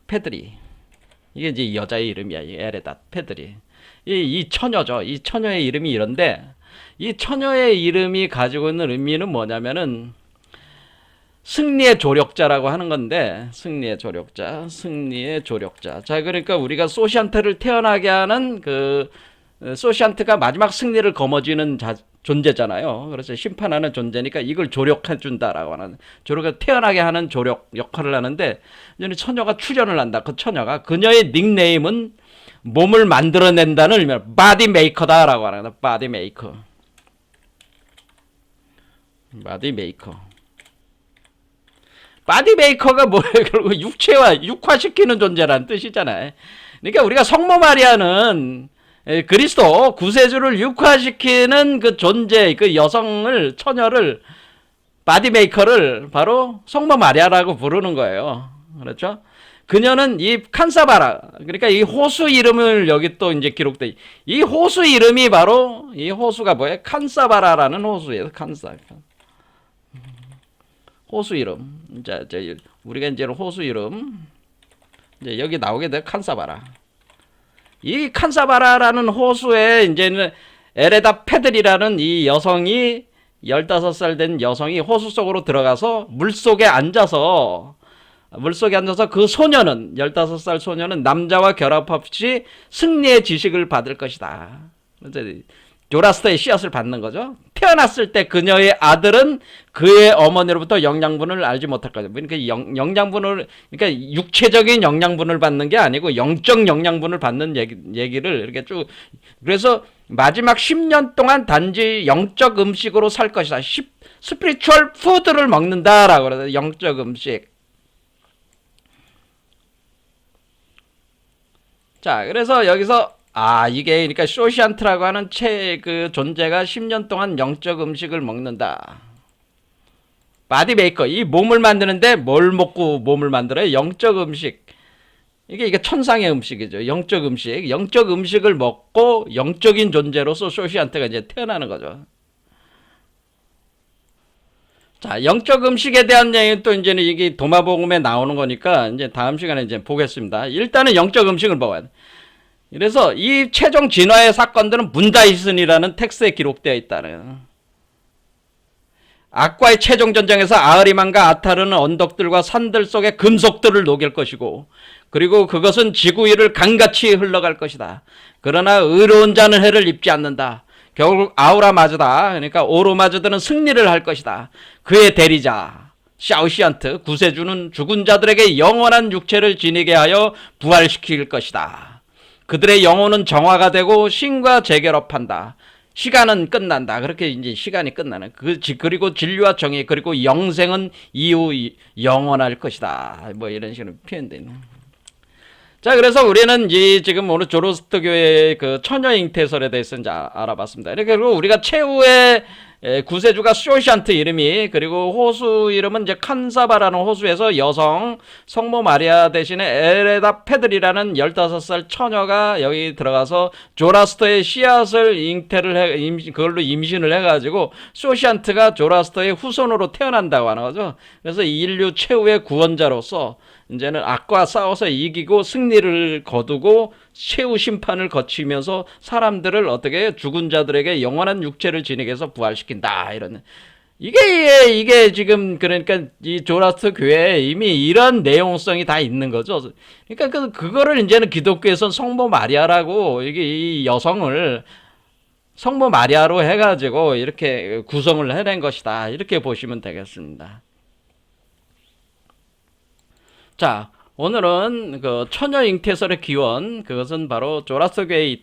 페드리. 이게 이제 여자의 이름이야. 이 에레닷 페드리. 이 처녀죠. 이 처녀의 이름이 이런데 이 처녀의 이름이 가지고 있는 의미는 뭐냐면은 승리의 조력자라고 하는 건데, 승리의 조력자. 자, 그러니까 우리가 소시안트를 태어나게 하는 소시안트가 마지막 승리를 거머쥐는 존재잖아요. 그래서 심판하는 존재니까 이걸 조력해 준다라고 하는, 조력을 태어나게 하는 조력 역할을 하는데, 이제 처녀가 출연을 한다. 그 처녀가, 그녀의 닉네임은 몸을 만들어낸다는 의미로 바디 메이커다라고 하는 거다. 바디 메이커. 바디 메이커. 바디 메이커가 뭐예요? 결국 육체와 육화시키는 존재라는 뜻이잖아요. 그러니까 우리가 성모 마리아는 그리스도 구세주를 육화시키는 그 존재, 그 여성을, 처녀를, 바디 메이커를 바로 성모 마리아라고 부르는 거예요. 그렇죠? 그녀는 이 칸사바라, 그러니까 이 호수 이름을 여기 또 이제 기록돼. 이 호수 이름이 바로, 이 호수가 뭐예요? 칸사바라라는 호수예요. 호수 이름. 자, 우리가 이제 호수 이름. 이제 여기 나오게 돼. 칸사바라. 이 칸사바라라는 호수에 이제는 에레다 페들이라는 이 여성이 15살 된 여성이 호수 속으로 들어가서 물속에 앉아서 그 소녀는 15살 소녀는 남자와 결합 없이 승리의 지식을 받을 것이다. 조라스터의 씨앗을 받는 거죠. 태어났을 때 그녀의 아들은 그의 어머니로부터 영양분을 알지 못할 거죠. 그러니까 영양분을, 그러니까 육체적인 영양분을 받는 게 아니고 영적 영양분을 받는 얘기를 이렇게 쭉. 그래서 마지막 10년 동안 단지 영적 음식으로 살 것이다. 스피리추얼 푸드를 먹는다라고 그래요. 영적 음식. 자, 그래서 여기서 이게 그러니까 쇼시안트라고 하는 그 존재가 10년 동안 영적 음식을 먹는다. 바디 메이커, 이 몸을 만드는데 뭘 먹고 몸을 만들어요? 영적 음식. 이게 천상의 음식이죠. 영적 음식. 영적 음식을 먹고 영적인 존재로서 쇼시안트가 이제 태어나는 거죠. 자, 영적 음식에 대한 얘기는 또 이제는 이게 도마복음에 나오는 거니까 이제 다음 시간에 이제 보겠습니다. 일단은 영적 음식을 먹어야 돼. 그래서 이 최종 진화의 사건들은 문다이슨이라는 텍스트에 기록되어 있다는. 악과의 최종 전쟁에서 아흐리만과 아타르는 언덕들과 산들 속에 금속들을 녹일 것이고, 그리고 그것은 지구 위를 강같이 흘러갈 것이다. 그러나 의로운 자는 해를 입지 않는다. 결국 아우라마즈다. 그러니까 오로마즈들은 승리를 할 것이다. 그의 대리자 샤오시안트 구세주는 죽은 자들에게 영원한 육체를 지니게 하여 부활시킬 것이다. 그들의 영혼은 정화가 되고 신과 재결합한다. 시간은 끝난다. 그렇게 이제 시간이 끝나는. 그리고 진리와 정의, 그리고 영생은 이후 영원할 것이다. 뭐 이런 식으로 표현되어 있는. 자, 그래서 우리는 지금 오늘 조로스터 교회의 그 처녀 잉태설에 대해서 이제 알아봤습니다. 이렇게 그리고 우리가 최후의 구세주가 쇼시안트 이름이, 그리고 호수 이름은 이제 칸사바라는 호수에서 여성 성모 마리아 대신에 에레다 페들이라는 15살 처녀가 여기 들어가서 조라스터의 씨앗을 그걸로 임신을 해가지고 쇼시안트가 조라스터의 후손으로 태어난다고 하는 거죠. 그래서 인류 최후의 구원자로서 이제는 악과 싸워서 이기고 승리를 거두고 최후 심판을 거치면서 사람들을 어떻게 죽은 자들에게 영원한 육체를 지니게 해서 부활시킨다. 이런. 이게 지금 그러니까 이 조라스터 교회에 이미 이런 내용성이 다 있는 거죠. 그러니까 그거를 이제는 기독교에서는 성모 마리아라고, 이게 이 여성을 성모 마리아로 해가지고 이렇게 구성을 해낸 것이다. 이렇게 보시면 되겠습니다. 자, 오늘은 그 처녀 잉태설의 기원, 그것은 바로 조라스터 교회에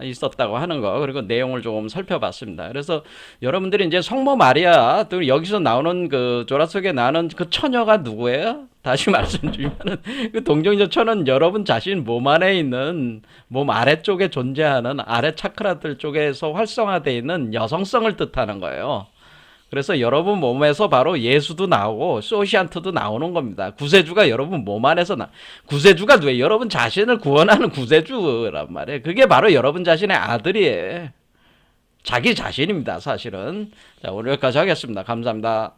있었다고 하는 거, 그리고 내용을 조금 살펴봤습니다. 그래서 여러분들이 이제 성모 마리아, 또 여기서 나오는 그 조라스터 교회에 나오는 그 처녀가 누구예요? 다시 말씀드리면은 그 동정녀 처는 여러분 자신 몸 안에 있는, 몸 아래쪽에 존재하는 아래 차크라들 쪽에서 활성화되어 있는 여성성을 뜻하는 거예요. 그래서 여러분 몸에서 바로 예수도 나오고 소시안트도 나오는 겁니다. 구세주가 여러분 몸 안에서 구세주가 누구예요? 여러분 자신을 구원하는 구세주란 말이에요. 그게 바로 여러분 자신의 아들이에요. 자기 자신입니다, 사실은. 자, 오늘 여기까지 하겠습니다. 감사합니다.